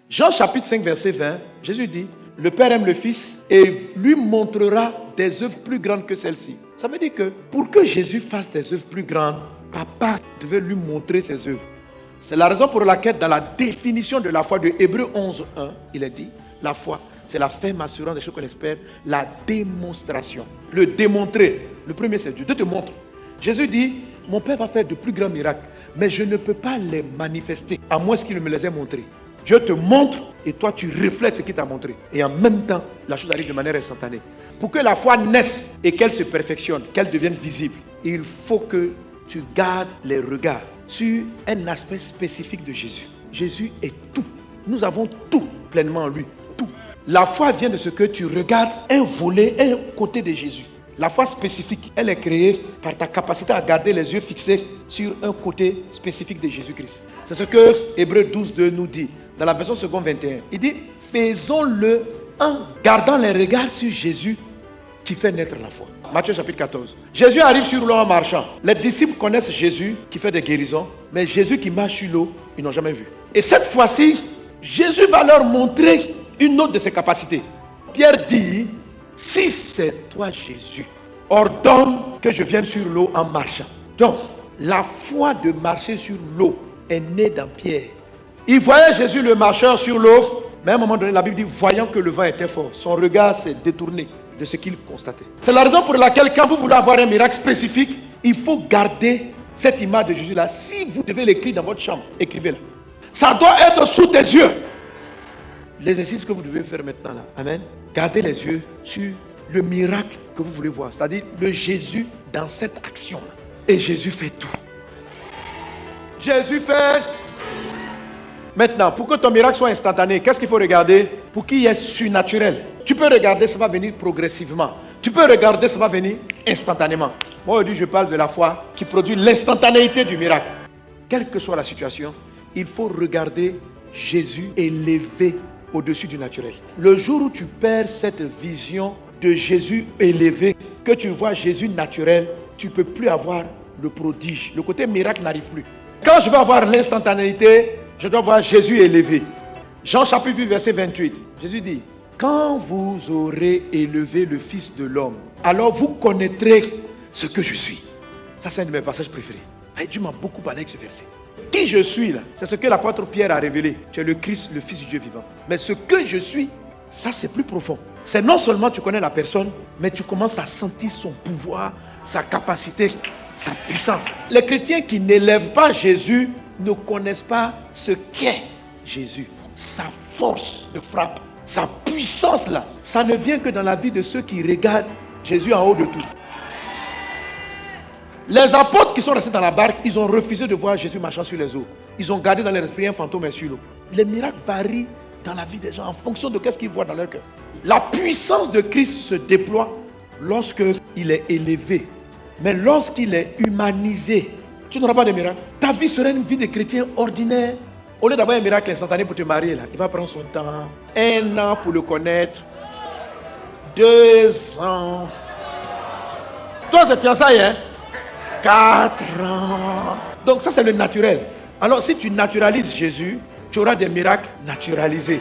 Jean chapitre 5, verset 20, Jésus dit, le Père aime le Fils et lui montrera des œuvres plus grandes que celles-ci. Ça veut dire que pour que Jésus fasse des œuvres plus grandes, Papa devait lui montrer ses œuvres. C'est la raison pour laquelle dans la définition de la foi de Hébreux 11, 1, il est dit, la foi, c'est la ferme assurance des choses qu'on espère, la démonstration. Le démontrer, le premier c'est Dieu, Dieu te montre. Jésus dit, mon Père va faire de plus grands miracles, mais je ne peux pas les manifester, à moins qu'il ne me les ait montrés. Dieu te montre et toi tu reflètes ce qu'il t'a montré. Et en même temps, la chose arrive de manière instantanée. Pour que la foi naisse et qu'elle se perfectionne, qu'elle devienne visible, il faut que tu gardes les regards sur un aspect spécifique de Jésus. Jésus est tout. Nous avons tout pleinement en lui. Tout. La foi vient de ce que tu regardes un volet, un côté de Jésus. La foi spécifique, elle est créée par ta capacité à garder les yeux fixés sur un côté spécifique de Jésus-Christ. C'est ce que Hébreux 12, 2 nous dit. Dans la version seconde 21, il dit, faisons-le en gardant les regards sur Jésus qui fait naître la foi. Matthieu chapitre 14. Jésus arrive sur l'eau en marchant. Les disciples connaissent Jésus qui fait des guérisons, mais Jésus qui marche sur l'eau, ils n'ont jamais vu. Et cette fois-ci, Jésus va leur montrer une autre de ses capacités. Pierre dit, si c'est toi Jésus, ordonne que je vienne sur l'eau en marchant. Donc, la foi de marcher sur l'eau est née dans Pierre. Il voyait Jésus le marcheur sur l'eau, mais à un moment donné, la Bible dit, voyant que le vent était fort, son regard s'est détourné de ce qu'il constatait. C'est la raison pour laquelle, quand vous voulez avoir un miracle spécifique, il faut garder cette image de Jésus-là. Si vous devez l'écrire dans votre chambre, écrivez-la. Ça doit être sous tes yeux. L'exercice que vous devez faire maintenant, là. Amen. Gardez les yeux sur le miracle que vous voulez voir, c'est-à-dire le Jésus dans cette action. Et Jésus fait tout. Jésus fait. Maintenant, pour que ton miracle soit instantané, qu'est-ce qu'il faut regarder? Pour qu'il y ait surnaturel. Tu peux regarder, ça va venir progressivement. Tu peux regarder, ça va venir instantanément. Moi, aujourd'hui, je parle de la foi qui produit l'instantanéité du miracle. Quelle que soit la situation, il faut regarder Jésus élevé au-dessus du naturel. Le jour où tu perds cette vision de Jésus élevé, que tu vois Jésus naturel, tu ne peux plus avoir le prodige. Le côté miracle n'arrive plus. Quand je veux avoir l'instantanéité, je dois voir Jésus élevé. Jean chapitre 8, verset 28. Jésus dit, quand vous aurez élevé le Fils de l'homme, alors vous connaîtrez ce que je suis. Ça, c'est un de mes passages préférés. Dieu m'a beaucoup parlé avec ce verset. Qui je suis là, c'est ce que l'apôtre Pierre a révélé. Tu es le Christ, le Fils du Dieu vivant. Mais ce que je suis, ça c'est plus profond. C'est non seulement tu connais la personne, mais tu commences à sentir son pouvoir, sa capacité, sa puissance. Les chrétiens qui n'élèvent pas Jésus ne connaissent pas ce qu'est Jésus. Sa force de frappe, sa puissance là, ça ne vient que dans la vie de ceux qui regardent Jésus en haut de tout. Les apôtres qui sont restés dans la barque, ils ont refusé de voir Jésus marchant sur les eaux. Ils ont gardé dans leur esprit un fantôme sur l'eau. Les miracles varient dans la vie des gens en fonction de ce qu'ils voient dans leur cœur. La puissance de Christ se déploie lorsqu'il est élevé. Mais lorsqu'il est humanisé, tu n'auras pas de miracle. Ta vie serait une vie de chrétien ordinaire. Au lieu d'avoir un miracle instantané pour te marier, là, il va prendre son temps. 1 an pour le connaître. 2 ans. Toi, c'est fiançailles, hein? 4 ans. Donc ça, c'est le naturel. Alors, si tu naturalises Jésus, tu auras des miracles naturalisés.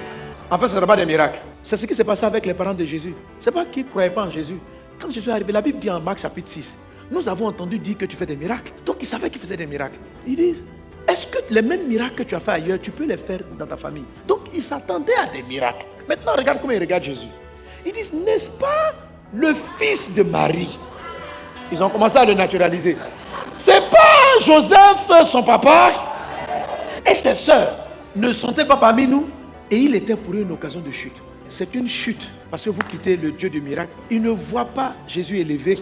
En fait, ce ne sera pas des miracles. C'est ce qui s'est passé avec les parents de Jésus. Ce n'est pas qu'ils ne croyaient pas en Jésus. Quand Jésus est arrivé, la Bible dit en Marc chapitre 6, nous avons entendu dire que tu fais des miracles. Donc, ils savaient qu'ils faisaient des miracles. Ils disent, est-ce que les mêmes miracles que tu as fait ailleurs, tu peux les faire dans ta famille? Donc, ils s'attendaient à des miracles. Maintenant, regarde comment ils regardent Jésus. Ils disent, n'est-ce pas le fils de Marie? Ils ont commencé à le naturaliser. C'est pas Joseph, son papa, et ses sœurs ne sont-elles pas parmi nous? Et il était pour eux une occasion de chute. C'est une chute parce que vous quittez le Dieu du miracle. Il ne voit pas Jésus élevé,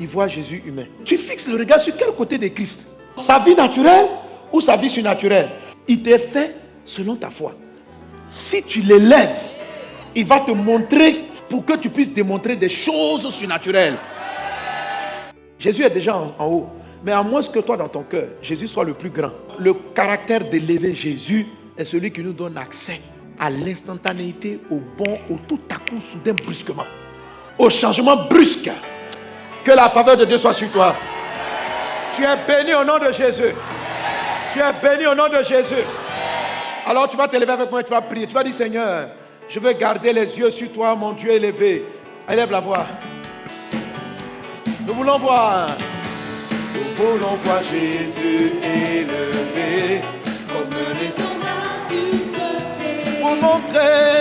il voit Jésus humain. Tu fixes le regard sur quel côté de Christ? Sa vie naturelle ou sa vie surnaturelle? Il t'est fait selon ta foi. Si tu l'élèves, il va te montrer pour que tu puisses démontrer des choses surnaturelles. Jésus est déjà en haut. Mais à moins que toi, dans ton cœur, Jésus soit le plus grand. Le caractère d'élever Jésus est celui qui nous donne accès à l'instantanéité, au bon, au tout à coup, soudain, brusquement. Au changement brusque. Que la faveur de Dieu soit sur toi. Tu es béni au nom de Jésus. Tu es béni au nom de Jésus. Alors tu vas te lever avec moi et tu vas prier. Tu vas dire, Seigneur, je veux garder les yeux sur toi, mon Dieu élevé. Élève la voix. Nous voulons voir. Nous voulons voir Jésus élevé. Comme un étendard sur ce pays. Pour montrer